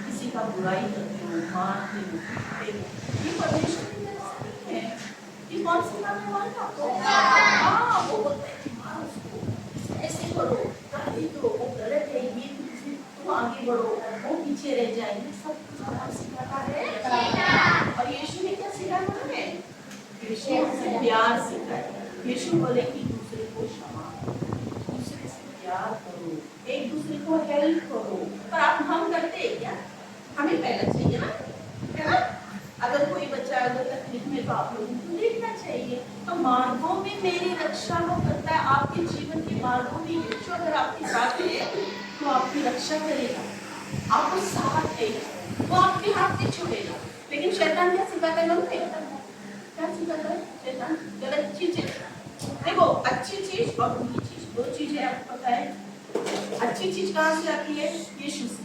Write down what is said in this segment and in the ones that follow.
किसी का बुराई करते हो, मारते हो, पीटते हो, ये परमेश्वर की तरफ से नहीं है। ये कौन सिखाने वाला आपको? हाँ, वो बोलते हैं कि मारो उसको, ऐसे करो, गाली दो, वो गलत है, ये तुम आगे बढ़ो, वो पीछे रह जाएंगे। सब कुछ कौन सिखाता है? और यीशु ने क्या सिखाया हमें? यीशु से प्यार सिखाया। यीशु बोले कि दूसरे को क्षमा करो, दूसरे से प्यार करो, एक दूसरे को हेल्प करो। पर आप हम करते हैं क्या? हमें पहला चाहिए ना, है ना? अगर कोई बच्चा अगर तकलीफ में तो आप लोगों को देखना चाहिए। तो मार्गों में मेरी रक्षा वो करता है। आपके जीवन के मार्गों में यीशु अगर आपके साथ है तो आपकी रक्षा करेगा, आपको साथ देगा, वो आपके हाथ नहीं छोड़ेगा। लेकिन शैतान क्या सिखाता है? क्या सिखाता है शैतान? गलत चीजें। देखो, अच्छी चीज और बुरी चीज दो चीजें आपको पता है। अच्छी चीज कहाँ से आती है? यीशु से।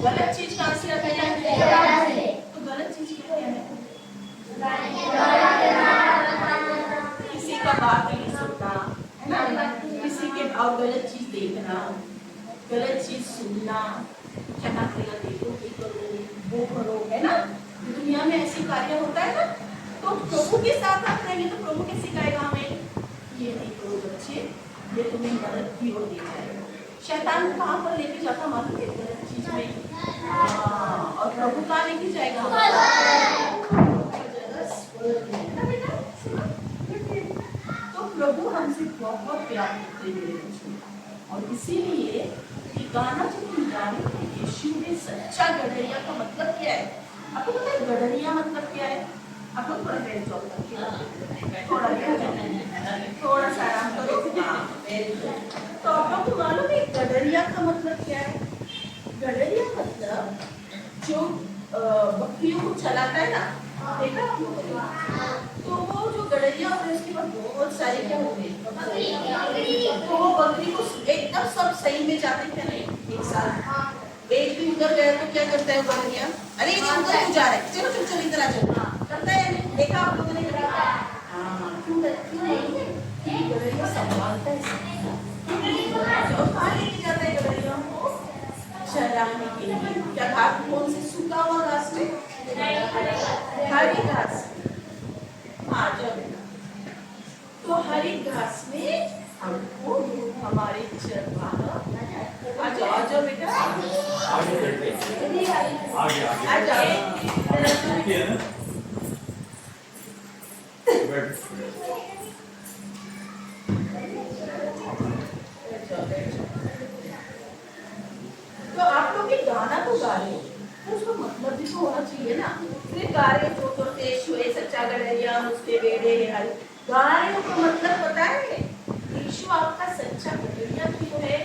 गलत चीज कहाँ से आती है? तो गलत चीज क्या है? किसी का बात नहीं सुनना, है ना? किसी के और गलत चीज देखना, गलत चीज सुनना, क्षमा करेगा, देखो ये करो, वो करो, है ना? दुनिया में ऐसी कार्य होता है ना। तो प्रभु के साथ आप रहेंगे तो प्रभु क्या सिखाएगा हमें? ये नहीं करो बच्चे, ये तुम्हें गलत की ओर ले जाएगा। शैतान कहाँ पर लेके जाता मालूम है? गलत चीज में। और प्रभु कहाँ लेके जाएगा? तो प्रभु हमसे बहुत प्यार करते मेरे बच्चों। और इसीलिए ये गाना जो तुम गाने थे, यीशु में सच्चा गडरिया का मतलब क्या है? आपको पता है गडरिया मतलब क्या है? आपको थोड़ा वेरी जॉब करके थोड़ा सा आराम करो। तो आप लोग को मालूम है गडरिया का मतलब क्या है? गडरिया मतलब जो बकरियों को चलाता है ना, देखा आप लोगों ने? तो वो जो गडरिया होता है उसके बाद बहुत सारे क्या होते हैं? तो वो बकरी को एकदम सब सही में जाते क्या नहीं? एक साथ एक भी उधर गया तो क्या करता है गडरिया? अरे ये उधर क्यों जा रहा है? चलो चलो चलो इधर आ जाओ। करता है? देखा आप लोगों ने? हाँ, क्यों नहीं? गडरिया संभालता है। कहाँ लेके जाता है गडरिया को? चराने के लिए। क्या घास? कौन से सूखा हुआ घास में? हरी घास। हाँ, जाओ बेटा। तो हरी घास में हमको हमारे चरवाहा आ जाओ बेटा। आ जाओ। तो आप लोग ये गाना तो गा रहे हो, तो उसका मतलब भी तो होना चाहिए ना। फिर गा रहे हो तो यीशु है सच्चा गडरिया, उसके बेड़े हैं हरे। गा रहे हो तो मतलब पता है यीशु आपका सच्चा गडरिया क्यों है?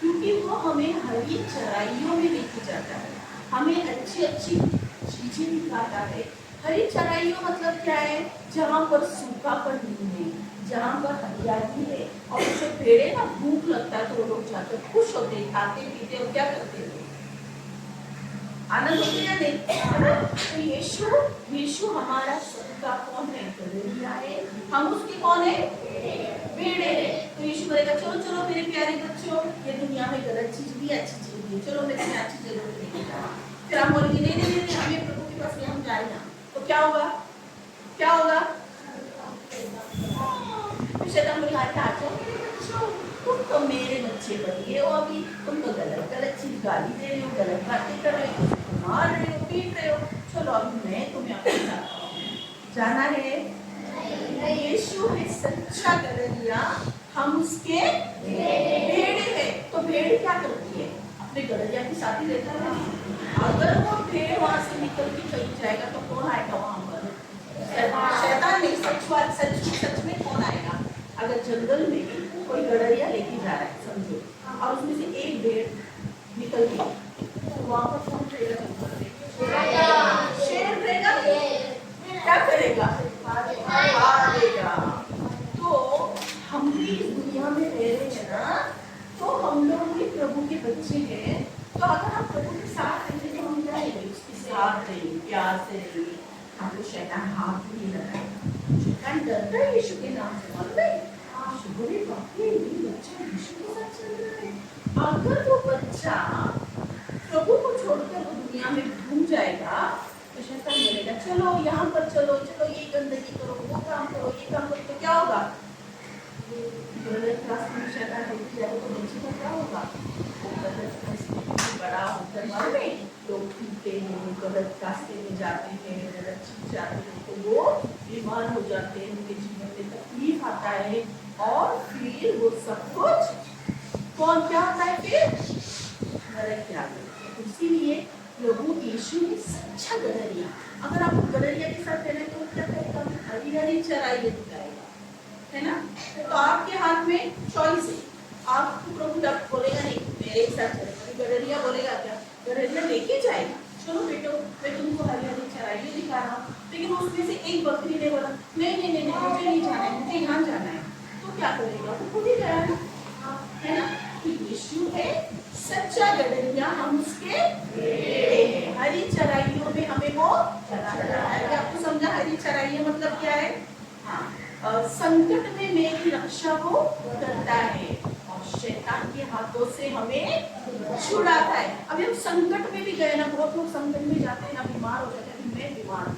क्योंकि वो हमें हरी चराइयों में लेके जाता है, हमें अच्छी अच्छी चीजें दिखाता है। हरी चराइयों मतलब क्या है? जहाँ पर सूखापन नहीं है, जहाँ पर हरियाली है। और उसे पेड़े ना भूख लगता है तो वो लोग जाकर खुश होते, खाते पीते और क्या करते हैं? आनंद होते या नहीं? तो यीशु हमारा सबका कौन है? गडरिया है। हम उसके कौन है? बेड़े हैं। तो यीशु बोलेगा चलो चलो मेरे प्यारे बच्चों, ये दुनिया में गलत चीज भी अच्छी चीज भी, चलो मैं तुम्हें अच्छी जगह पे लेके जाऊँ। फिर हम बोलेंगे नहीं नहीं नहीं, हमें प्रभु के पास हम जाए ना। तो क्या होगा? क्या होगा? शैतान बोलेगा आ जाओ बच्चों, तुम तो मेरे बच्चे बन गए हो, अभी तुम तो गलत चीज गाली दे रहे हो, गलत बातें कर रहे हो, मार रहे हो, पीट रहे हो। चलो अभी मैं तुम्हें अपने साथ जाना है। यीशु है सच्चा गडरिया, हम उसके बेड़े हैं। तो भेड़ क्या करती है? अपने गडरिया के साथ ही रहता है। अगर वो भेड़ वहां से निकल के कहीं जाएगा तो कौन आएगा वहां पर? शैतान नहीं, सच में कौन आएगा? अगर जंगल में कोई गडरिया लेके जा रहा है समझो, और उसमें से एक भेड़ निकल गई, तो वहां पर कौन रहेगा जंगल में? शेर रहेगा। क्या करेगा? भागेगा। तो हम भी इस दुनिया में रह रहे हैं ना, तो हम लोग भी प्रभु के बच्चे हैं। तो अगर हम प्रभु के साथ रहेंगे तो हम जाएंगे, उसके साथ रहेंगे, प्यार से रहेंगे, हमको शैतान हाथ भी नहीं लगाएगा। शैतान डरता है यीशु के नाम से, मालूम है? बड़े बापरे, ये बच्चा यीशु के साथ चल रहा है। अगर वो बच्चा प्रभु को छोड़कर वो दुनिया में घूम जाएगा तो शैतान बोलेगा चलो यहाँ पर चलो, चलो ये गंदगी करो, वो काम करो, ये काम करो, तो क्या होगा? गलत रास्ते में शैतान लेके जाएगा तो बच्चे का क्या होगा? वो गलत रास्ते में बड़ा होकर मालूम है लोग पीते हैं, गलत रास्ते में जाते हैं, गलत चीज जाते हैं, तो वो बीमार हो जाते हैं, उनके जीवन में तकलीफ आता है, और फिर वो सब कुछ कौन क्या होता है? फिर नरक के आगे। इसीलिए प्रभु यीशु ने सच्चा गडरिया, अगर आप गडरिया के साथ रहना तो क्या करेगा? हरी हरी चराई दिखाएगा, है ना? तो आपके हाथ में चॉइस है। आपको प्रभु आप बोलेगा नहीं मेरे साथ चलेगा, गडरिया बोलेगा क्या? गडरिया लेके जाएगा, चलो बेटो मैं तुमको हरी हरी चराई दिखा रहा हूँ, लेकिन उसमें से एक बकरी ने बोला नहीं नहीं नहीं मुझे नहीं जाना है, मुझे यहाँ जाना है, तो क्या करेगा? वो खुद ही गया ना, है ना? तो यीशु है सच्चा गडरिया, हम उसके हैं। हरी चराइयों में हमें वो चराता है। आपको समझा हरी चराइयाँ मतलब क्या है? हाँ, संकट में मेरी रक्षा वो करता है और शैतान के हाथों से हमें छुड़ाता है। अभी हम संकट में भी गए ना, बहुत लोग संकट में जाते हैं ना, बीमार हो जाते हैं। मैं बीमार हूँ,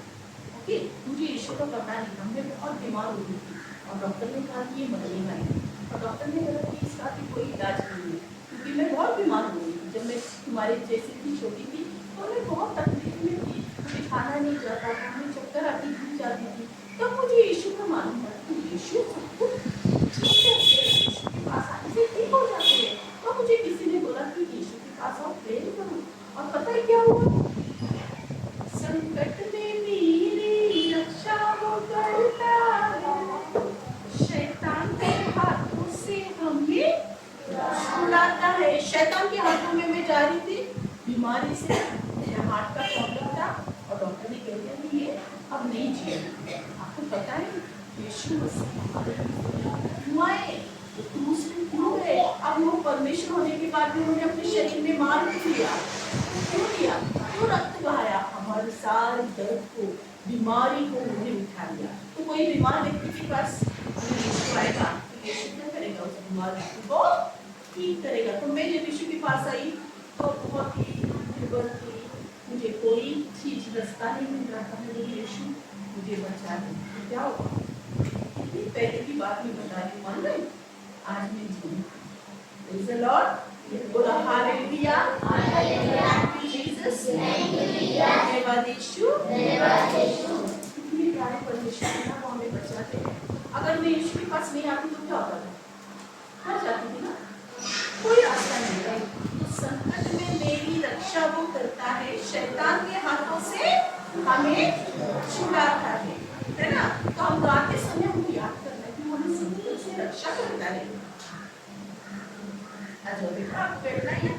ओके, मुझे यीशु को करना नहीं था, मैं बहुत बीमार हो गई थी और डॉक्टर ने कहा कि ये मरेगा नहीं, और डॉक्टर ने कहा कि इसका कोई इलाज नहीं है, क्योंकि मैं बहुत बीमार हो गई थी। जब मैं तुम्हारे जैसे थी, छोटी थी, तो मैं बहुत तकलीफ में थी, मुझे खाना नहीं जाता था, मुझे चक्कर आती थी, जाती थी। तब मुझे यीशु का मालूम पड़ा कि यीशु सब कुछ ठीक करते हैं, यीशु के पास आने से ठीक हो जाते हैं। तो मुझे किसी ने बोला कि यीशु के पास आओ, प्रेयर करो, और पता है क्या हुआ? संकट में मेरी रक्षा वो करता है, शैतान के हाथों से हमें छुड़ाता है। शैतान के हाथों में मैं जा रही थी बीमारी से, मेरा हार्ट का प्रॉब्लम था, और डॉक्टर ने कह दिया कि ये अब नहीं जिएगा। आपको पता है यीशु मसीह क्यों आए, दूसरे क्यों गए? अब वो परमेश्वर होने के बाद भी उन्होंने अपने शरीर में मार क्यों लिया? क्यों लिया? क्यों रक्त बहाया? हमारे सारे दर्द को, बीमारी को उन्होंने उठा लिया। तो कोई बीमार व्यक्ति के पास यीशु आएगा तो यीशु क्या करेगा? उस बीमार व्यक्ति को ठीक करेगा। तो मैं जब यीशु के पास आई तो बहुत ही दुर्बल थी, मुझे कोई चीज रास्ता नहीं मिल रहा था, मुझे यीशु मुझे बचा दे। तो क्या होगा? इतनी पहले की बात मैं बता रही हूँ, मान लो आज मैं जी प्रेज़ द लॉर्ड, बोला हालेलुया, थैंक यू जीसस, धन्यवाद यीशु, इतने प्यारे परमेश्वर ने वो हमें बचाते हैं। अगर मैं यीशु के पास नहीं आती तो क्या होता था? मर जाती थी ना, कोई रास्ता नहीं था। तो संकट में मेरी रक्षा वो करता है, शैतान के हाथों से हमें छुड़ाता है ना? तो हम गाते समय हमको याद करना है कि हमें संकट से रक्षा करता है। अच्छा बेटा आप बैठना है।